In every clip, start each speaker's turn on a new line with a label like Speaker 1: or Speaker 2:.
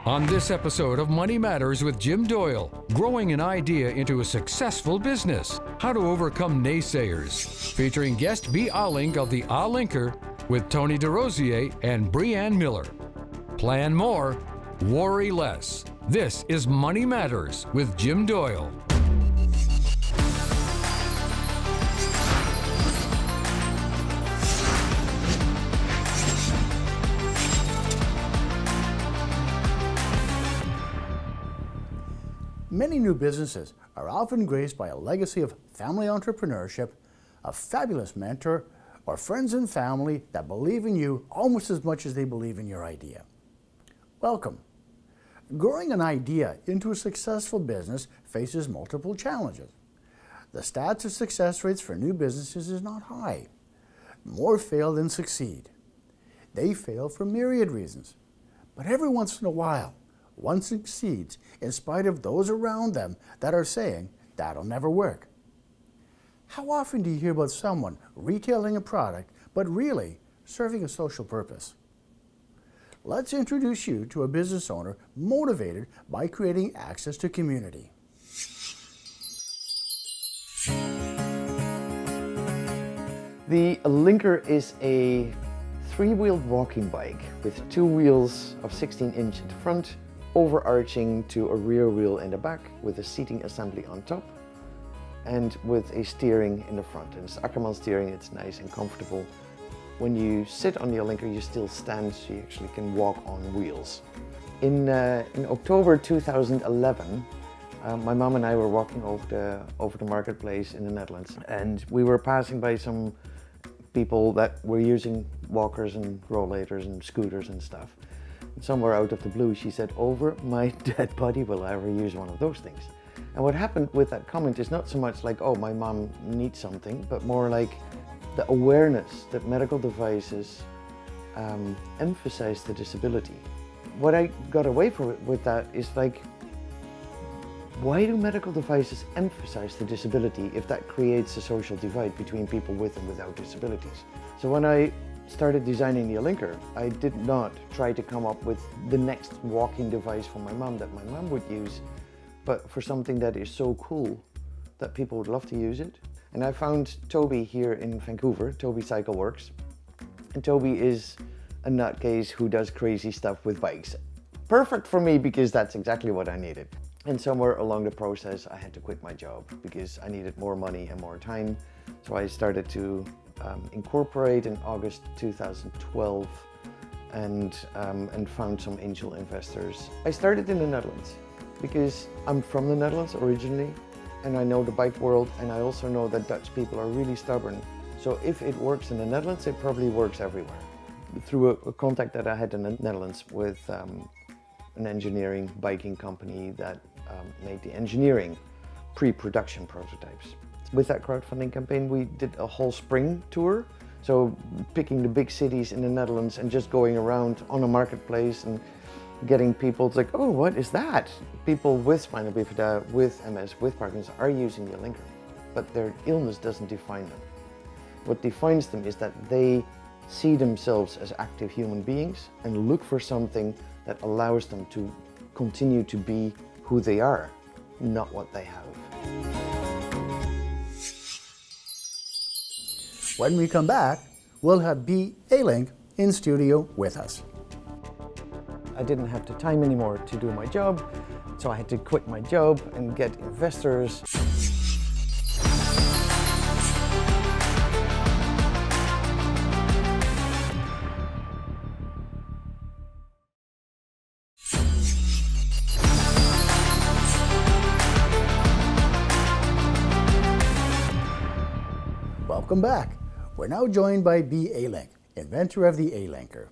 Speaker 1: On this episode of Money Matters with Jim Doyle, growing an idea into a successful business, how to overcome naysayers, featuring guest BE Alink of the Alinker with Toni Desrosiers and Brianne Miller. Plan more, worry less. This is Money Matters with Jim Doyle.
Speaker 2: Many new businesses are often graced by a legacy of family entrepreneurship, a fabulous mentor, or friends and family that believe in you almost as much as they believe in your idea. Welcome. Growing an idea into a successful business faces multiple challenges. The stats of success rates for new businesses is not high. More fail than succeed. They fail for myriad reasons. But every once in a while, one succeeds in spite of those around them that are saying, that'll never work. How often do you hear about someone retailing a product, but really serving a social purpose? Let's introduce you to a business owner motivated by creating access to community.
Speaker 3: The Alinker is a three-wheeled walking bike with two wheels of 16-inch at the front, overarching to a rear wheel in the back with a seating assembly on top and with a steering in the front. And it's Ackerman steering, it's nice and comfortable. When you sit on the Alinker, you still stand, so you actually can walk on wheels. In October 2011, my mom and I were walking over the marketplace in the Netherlands, and we were passing by some people that were using walkers and rollators and scooters and stuff. Somewhere out of the blue, she said, "Over my dead body will I ever use one of those things." And what happened with that comment is not so much like, oh, my mom needs something, but more like the awareness that medical devices emphasize the disability. What I got away from it with that is like, why do medical devices emphasize the disability if that creates a social divide between people with and without disabilities? So when I started designing the Alinker, I did not try to come up with the next walking device for my mom that my mom would use, but for something that is so cool that people would love to use it. And I found Toby here in Vancouver, Toby Cycle Works. And Toby is a nutcase who does crazy stuff with bikes. Perfect for me because that's exactly what I needed. And somewhere along the process, I had to quit my job because I needed more money and more time. So I started to incorporate in August 2012 and found some angel investors. I started in the Netherlands because I'm from the Netherlands originally, and I know the bike world, and I also know that Dutch people are really stubborn. So if it works in the Netherlands, it probably works everywhere. Through a contact that I had in the Netherlands with an engineering biking company that made the engineering pre-production prototypes. With that crowdfunding campaign, we did a whole spring tour. So picking the big cities in the Netherlands and just going around on a marketplace and getting people, it's like, oh, what is that? People with spina bifida, with MS, with Parkinson's are using the Alinker, but their illness doesn't define them. What defines them is that they see themselves as active human beings and look for something that allows them to continue to be who they are, not what they have.
Speaker 2: When we come back, we'll have BE Alink in studio with us.
Speaker 3: I didn't have the time anymore to do my job, so I had to quit my job and get investors.
Speaker 2: Welcome back. We're now joined by BE Alink, inventor of the Alinker.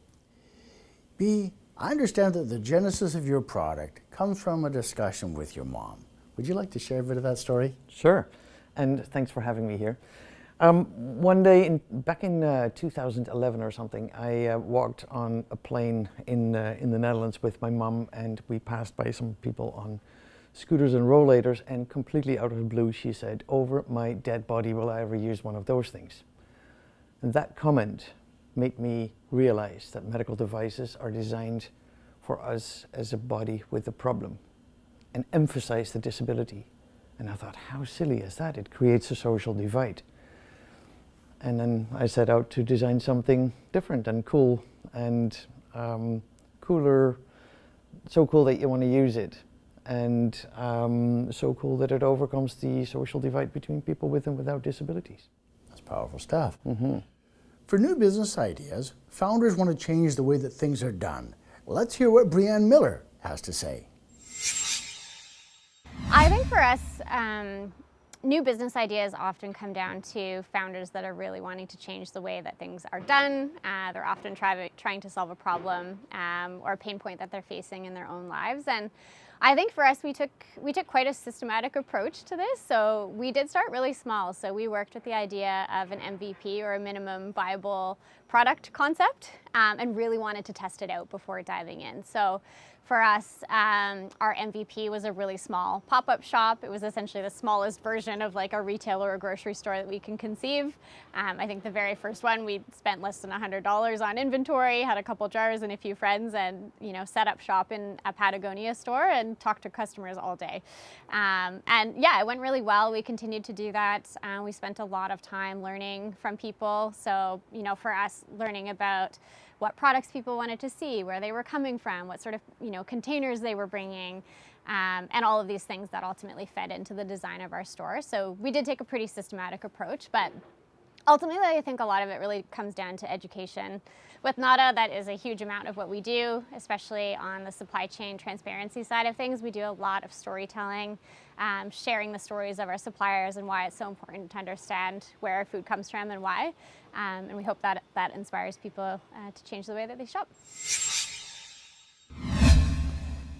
Speaker 2: BE, I understand that the genesis of your product comes from a discussion with your mom. Would you like to share a bit of that story?
Speaker 3: Sure, and thanks for having me here. One day, back in 2011 or something, I walked on a plane in the Netherlands with my mom, and we passed by some people on scooters and rollators, and completely out of the blue she said, "Over my dead body will I ever use one of those things." And that comment made me realize that medical devices are designed for us as a body with a problem and emphasize the disability. And I thought, how silly is that? It creates a social divide. And then I set out to design something different and cool and cooler, so cool that you want to use it, and so cool that it overcomes the social divide between people with and without disabilities.
Speaker 2: That's powerful stuff. Mm-hmm. For new business ideas, founders want to change the way that things are done. Let's hear what Brianne Miller has to say.
Speaker 4: I think for us, new business ideas often come down to founders that are really wanting to change the way that things are done. They're often trying to solve a problem or a pain point that they're facing in their own lives. And I think for us, we took quite a systematic approach to this. So we did start really small. So we worked with the idea of an MVP, or a minimum viable product concept, and really wanted to test it out before diving in. So for us, our MVP was a really small pop-up shop. It was essentially the smallest version of like a retail or a grocery store that we can conceive. I think the very first one, we spent less than $100 on inventory, had a couple jars and a few friends, and set up shop in a Patagonia store and talked to customers all day. And yeah, it went really well. We continued to do that. We spent a lot of time learning from people. So for us, learning about what products people wanted to see, where they were coming from, what sort of containers they were bringing, and all of these things that ultimately fed into the design of our store. So we did take a pretty systematic approach, but ultimately I think a lot of it really comes down to education. With NADA, that is a huge amount of what we do, especially on the supply chain transparency side of things. We do a lot of storytelling, sharing the stories of our suppliers and why it's so important to understand where our food comes from and why. And we hope that that inspires people to change the way that they shop.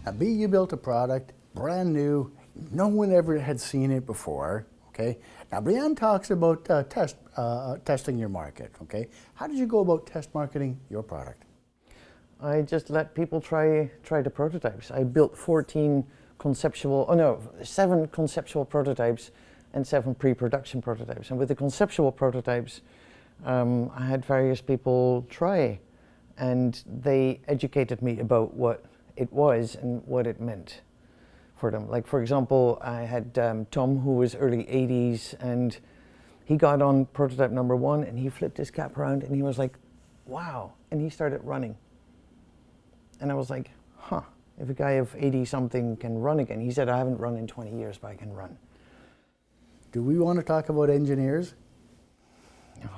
Speaker 2: At BE, you built a product, brand new, no one ever had seen it before, okay? Now, Brianne talks about testing your market, okay? How did you go about test marketing your product?
Speaker 3: I just let people try the prototypes. I built 7 conceptual prototypes and 7 pre-production prototypes. And with the conceptual prototypes, I had various people try, and they educated me about what it was and what it meant for them. Like, for example, I had Tom, who was early 80s, and he got on prototype number 1 and he flipped his cap around and he was like, wow, and he started running. And I was like, huh, if a guy of 80 something can run again. He said, I haven't run in 20 years, but I can run.
Speaker 2: Do we want to talk about engineers?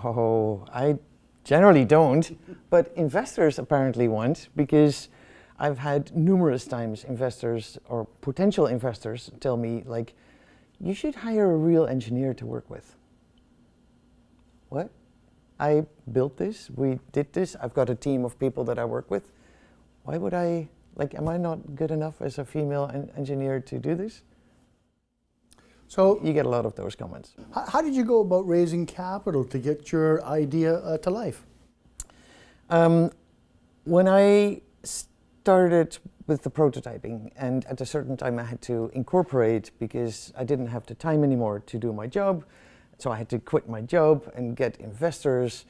Speaker 3: Oh, I generally don't, but investors apparently want, because I've had numerous times investors or potential investors tell me, like, you should hire a real engineer to work with. What? I built this, we did this, I've got a team of people that I work with. Why would I, like, am I not good enough as a female engineer to do this? So you get a lot of those comments.
Speaker 2: How did you go about raising capital to get your idea to life?
Speaker 3: When I started with the prototyping, and at a certain time I had to incorporate because I didn't have the time anymore to do my job, so I had to quit my job and get investors.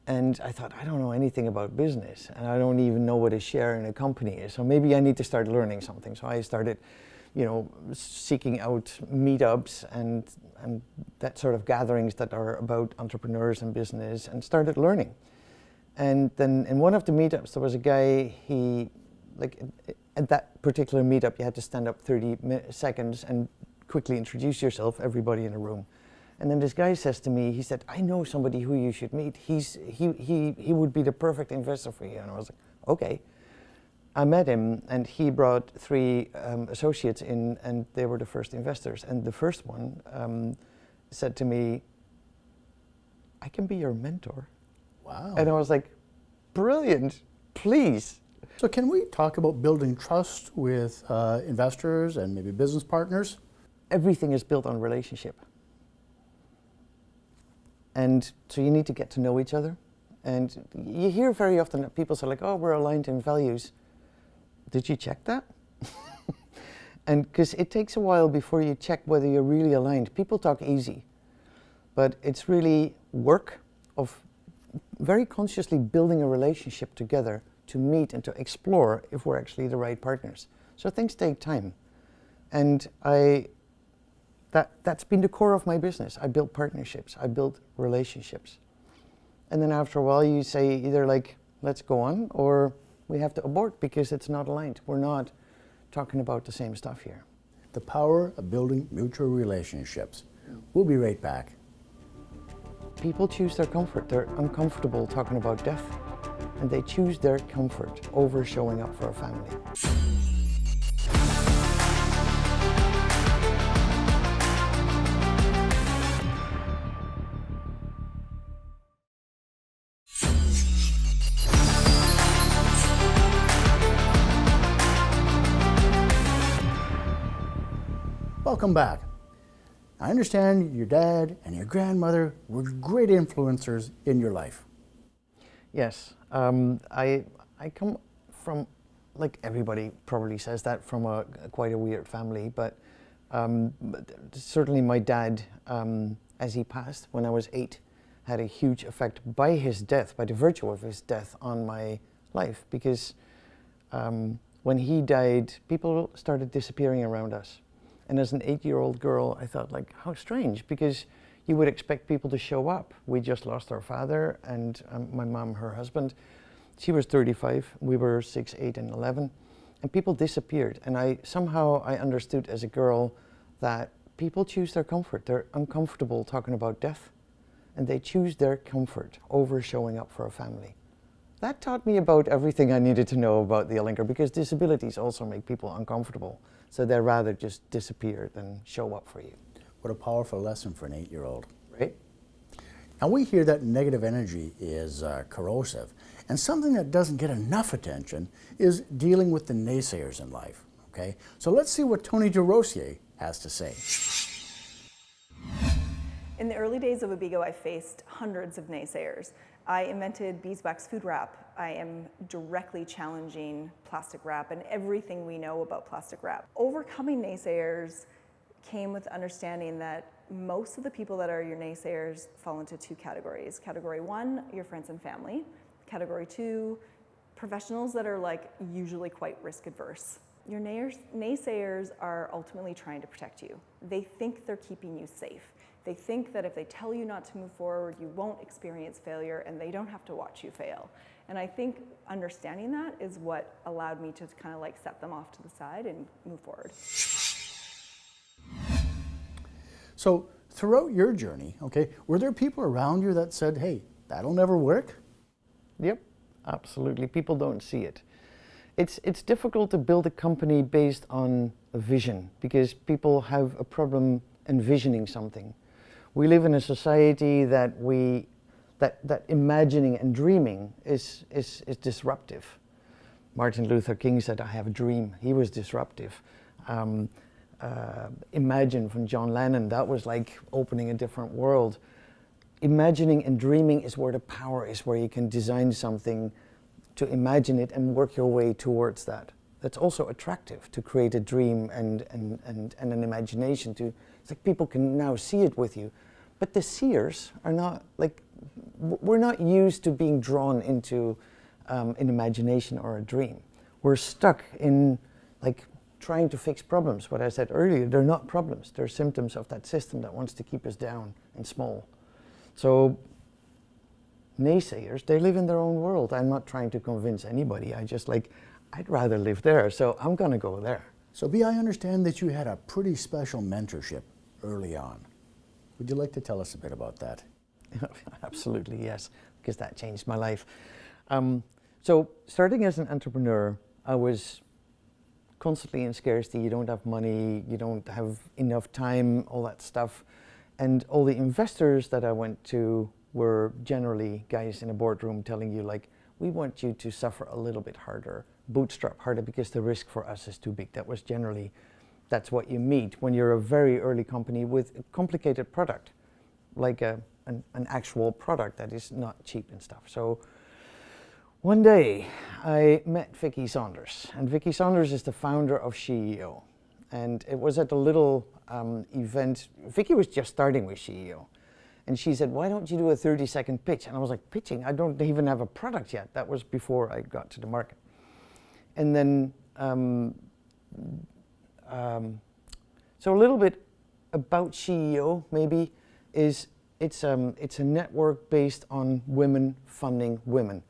Speaker 3: And I thought, I don't know anything about business, and I don't even know what a share in a company is, so maybe I need to start learning something. So I started seeking out meetups and that sort of gatherings that are about entrepreneurs and business, and started learning. And then in one of the meetups, there was a guy, at that particular meetup, you had to stand up 30 seconds and quickly introduce yourself, everybody in the room. And then this guy says to me, he said, I know somebody who you should meet. He would be the perfect investor for you. And I was like, okay. I met him, and he brought 3 associates in, and they were the first investors. And the first one said to me, I can be your mentor.
Speaker 2: Wow.
Speaker 3: And I was like, brilliant, please.
Speaker 2: So can we talk about building trust with investors and maybe business partners?
Speaker 3: Everything is built on relationship. And so you need to get to know each other. And you hear very often that people say, like, oh, we're aligned in values. Did you check that? And because it takes a while before you check whether you're really aligned. People talk easy, but it's really work of very consciously building a relationship together to meet and to explore if we're actually the right partners. So things take time. And that's been the core of my business. I build partnerships, I build relationships. And then after a while you say either like, let's go on, or we have to abort because it's not aligned. We're not talking about the same stuff here.
Speaker 2: The power of building mutual relationships. We'll be right back.
Speaker 3: People choose their comfort. They're uncomfortable talking about death, and they choose their comfort over showing up for a family.
Speaker 2: Welcome back. I understand your dad and your grandmother were great influencers in your life.
Speaker 3: Yes, I come from, like everybody probably says that, from quite a weird family, but certainly my dad, as he passed when I was 8, had a huge effect by his death, by the virtue of his death, on my life, because when he died, people started disappearing around us. And as an 8-year-old girl, I thought, like, how strange, because you would expect people to show up. We just lost our father, and my mom, her husband. She was 35, we were 6, 8, and 11, and people disappeared. And I understood as a girl that people choose their comfort. They're uncomfortable talking about death, and they choose their comfort over showing up for a family. That taught me about everything I needed to know about the Alinker, because disabilities also make people uncomfortable. So they'd rather just disappear than show up for you.
Speaker 2: What a powerful lesson for an 8-year-old.
Speaker 3: Right?
Speaker 2: Now we hear that negative energy is corrosive, and something that doesn't get enough attention is dealing with the naysayers in life. Okay, so let's see what Toni Desrosiers has to say.
Speaker 5: In the early days of Abeego, I faced hundreds of naysayers. I invented beeswax food wrap. I am directly challenging plastic wrap and everything we know about plastic wrap. Overcoming naysayers came with understanding that most of the people that are your naysayers fall into 2 categories. Category 1, your friends and family. Category 2, professionals that are like usually quite risk adverse. Your naysayers are ultimately trying to protect you. They think they're keeping you safe. They think that if they tell you not to move forward, you won't experience failure and they don't have to watch you fail. And I think understanding that is what allowed me to kind of like set them off to the side and move forward.
Speaker 2: So throughout your journey, okay, were there people around you that said, hey, that'll never work?
Speaker 3: Yep, absolutely. People don't see it. It's difficult to build a company based on a vision, because people have a problem envisioning something. We live in a society that imagining and dreaming is disruptive. Martin Luther King said, I have a dream. He was disruptive. Imagine from John Lennon, that was like opening a different world. Imagining and dreaming is where the power is, where you can design something to imagine it and work your way towards that. That's also attractive, to create a dream and an imagination. It's like people can now see it with you. But the seers are not, like, we're not used to being drawn into an imagination or a dream. We're stuck in, like, trying to fix problems. What I said earlier, they're not problems. They're symptoms of that system that wants to keep us down and small. So naysayers, they live in their own world. I'm not trying to convince anybody. I'd rather live there, so I'm gonna go there.
Speaker 2: So B, I understand that you had a pretty special mentorship early on. Would you like to tell us a bit about that?
Speaker 3: Absolutely, yes, because that changed my life. So starting as an entrepreneur, I was constantly in scarcity. You don't have money, you don't have enough time, all that stuff. And all the investors that I went to were generally guys in a boardroom telling you, like, we want you to suffer a little bit harder, bootstrap harder, because the risk for us is too big. That's what you meet when you're a very early company with a complicated product, like an actual product that is not cheap and stuff. So one day I met Vicky Saunders, and Vicky Saunders is the founder of CEO. And it was at a little event. Vicky was just starting with CEO. And she said, why don't you do a 30-second pitch? And I was like, pitching? I don't even have a product yet. That was before I got to the market. And then, so a little bit about CEO maybe is it's a network based on women funding women,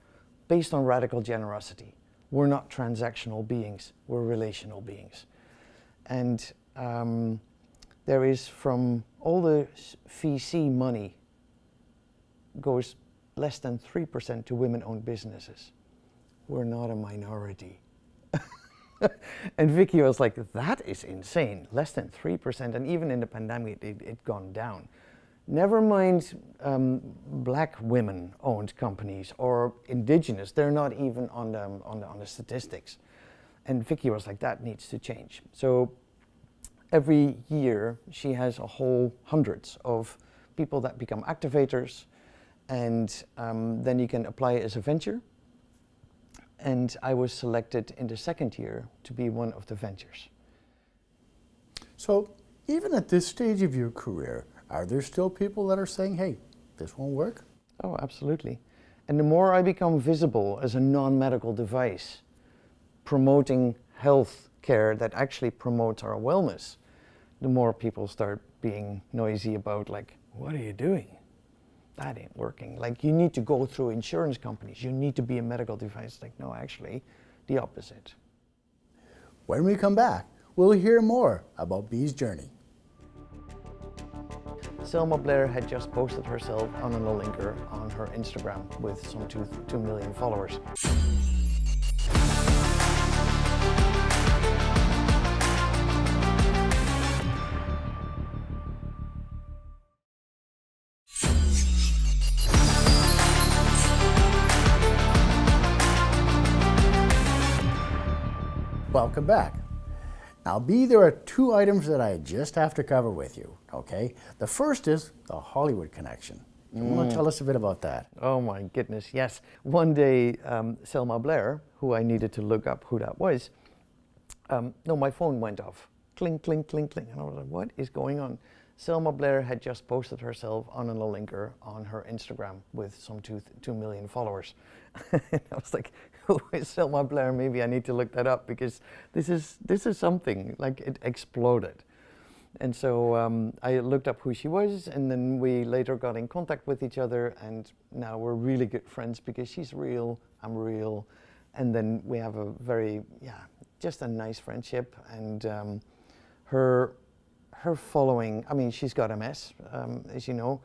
Speaker 3: based on radical generosity. We're not transactional beings, we're relational beings. And there is, from all the VC money, goes less than 3% to women-owned businesses. We're not a minority. And Vicky was like, that is insane, less than 3%, and even in the pandemic it gone down. Never mind black women-owned companies or indigenous, they're not even on the statistics. And Vicky was like, that needs to change. So every year she has a whole hundreds of people that become activators, and then you can apply as a venture. And I was selected in the second year to be one of the ventures.
Speaker 2: So even at this stage of your career, are there still people that are saying, hey, this won't work?
Speaker 3: Oh, absolutely. And the more I become visible as a non-medical device, promoting health care that actually promotes our wellness, the more people start being noisy about, like, what are you doing? That ain't working. Like, you need to go through insurance companies. You need to be a medical device. Like, no, actually, the opposite.
Speaker 2: When we come back, we'll hear more about Bee's journey.
Speaker 3: Selma Blair had just posted herself on an Alinker on her Instagram with some 2 million followers.
Speaker 2: Welcome back. Now, Bee, there are two items that I just have to cover with you, okay? The first is the Hollywood connection. You want to tell us a bit about that?
Speaker 3: Oh my goodness, yes. One day, Selma Blair, who I needed to look up who that was, no, my phone went off. Cling, cling, cling, cling. And I was like, what is going on? Selma Blair had just posted herself on an Alinker on her Instagram with some 2 million followers. And I was like, who is Selma Blair? Maybe I need to look that up, because this is something, like, it exploded. And so I looked up who she was, and then we later got in contact with each other, and now we're really good friends because she's real, I'm real. And then we have a very, just a nice friendship. And her following, I mean, she's got MS, as you know.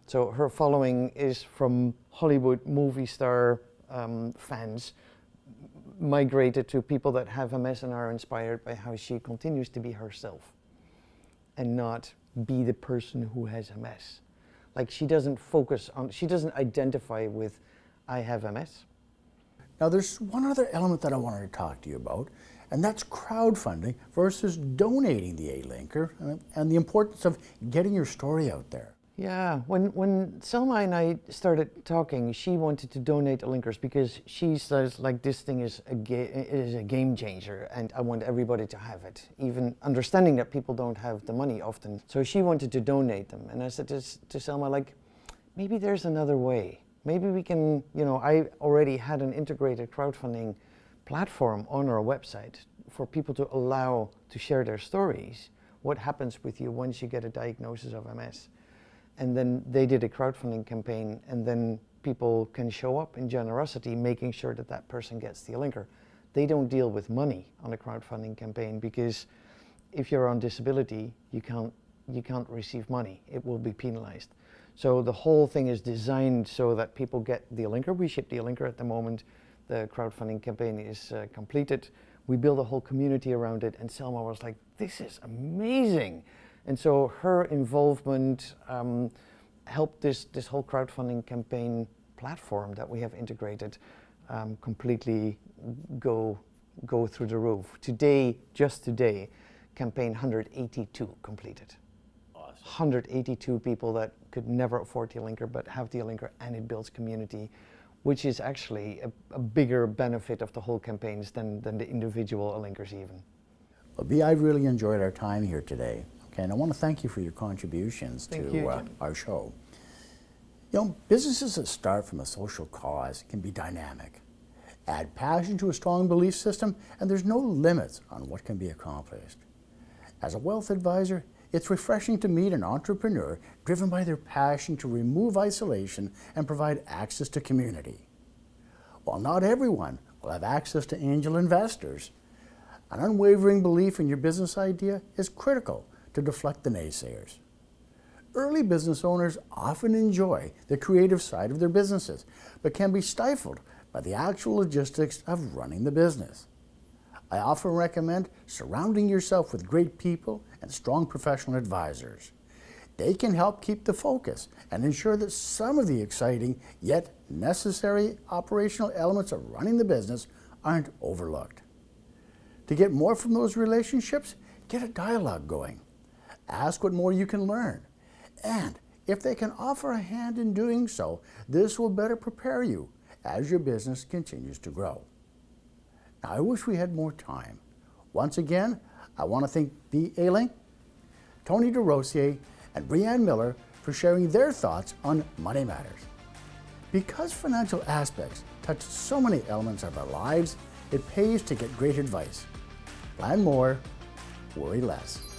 Speaker 3: So her following is from Hollywood movie star fans, migrated to people that have MS and are inspired by how she continues to be herself and not be the person who has MS. Like, she doesn't focus on, she doesn't identify with, I have MS.
Speaker 2: Now, there's one other element that I wanted to talk to you about, and that's crowdfunding versus donating the Alinker, and the importance of getting your story out there.
Speaker 3: Yeah, when Selma and I started talking, she wanted to donate Alinkers because she says, like, this thing is a game changer, and I want everybody to have it, even understanding that people don't have the money often. So she wanted to donate them, and I said to Selma, like, maybe there's another way. Maybe we can, you know, I already had an integrated crowdfunding platform on our website for people to allow to share their stories. What happens with you once you get a diagnosis of MS? And then they did a crowdfunding campaign, and then people can show up in generosity, making sure that that person gets the Alinker. They don't deal with money on a crowdfunding campaign, because if you're on disability, you can't receive money. It will be penalized. So the whole thing is designed so that people get the Alinker. We ship the Alinker at the moment. The crowdfunding campaign is completed. We build a whole community around it, and Selma was like, this is amazing. And so her involvement helped this whole crowdfunding campaign platform that we have integrated completely go through the roof. Today, just today, campaign 182 completed. Awesome. 182 people that could never afford the Alinker but have the Alinker, and it builds community, which is actually a bigger benefit of the whole campaigns than the individual Alinkers even.
Speaker 2: Well, Bee, I really enjoyed our time here today. Okay, and I want to thank you for your contributions to our show. You know, businesses that start from a social cause can be dynamic. Add passion to a strong belief system, and there's no limits on what can be accomplished. As a wealth advisor, it's refreshing to meet an entrepreneur driven by their passion to remove isolation and provide access to community. While not everyone will have access to angel investors, an unwavering belief in your business idea is critical to deflect the naysayers. Early business owners often enjoy the creative side of their businesses, but can be stifled by the actual logistics of running the business. I often recommend surrounding yourself with great people and strong professional advisors. They can help keep the focus and ensure that some of the exciting yet necessary operational elements of running the business aren't overlooked. To get more from those relationships, get a dialogue going. Ask what more you can learn. And if they can offer a hand in doing so, this will better prepare you as your business continues to grow. Now, I wish we had more time. Once again, I want to thank BE Alink, Toni Desrosiers, and Brianne Miller for sharing their thoughts on money matters. Because financial aspects touch so many elements of our lives, it pays to get great advice. Plan more, worry less.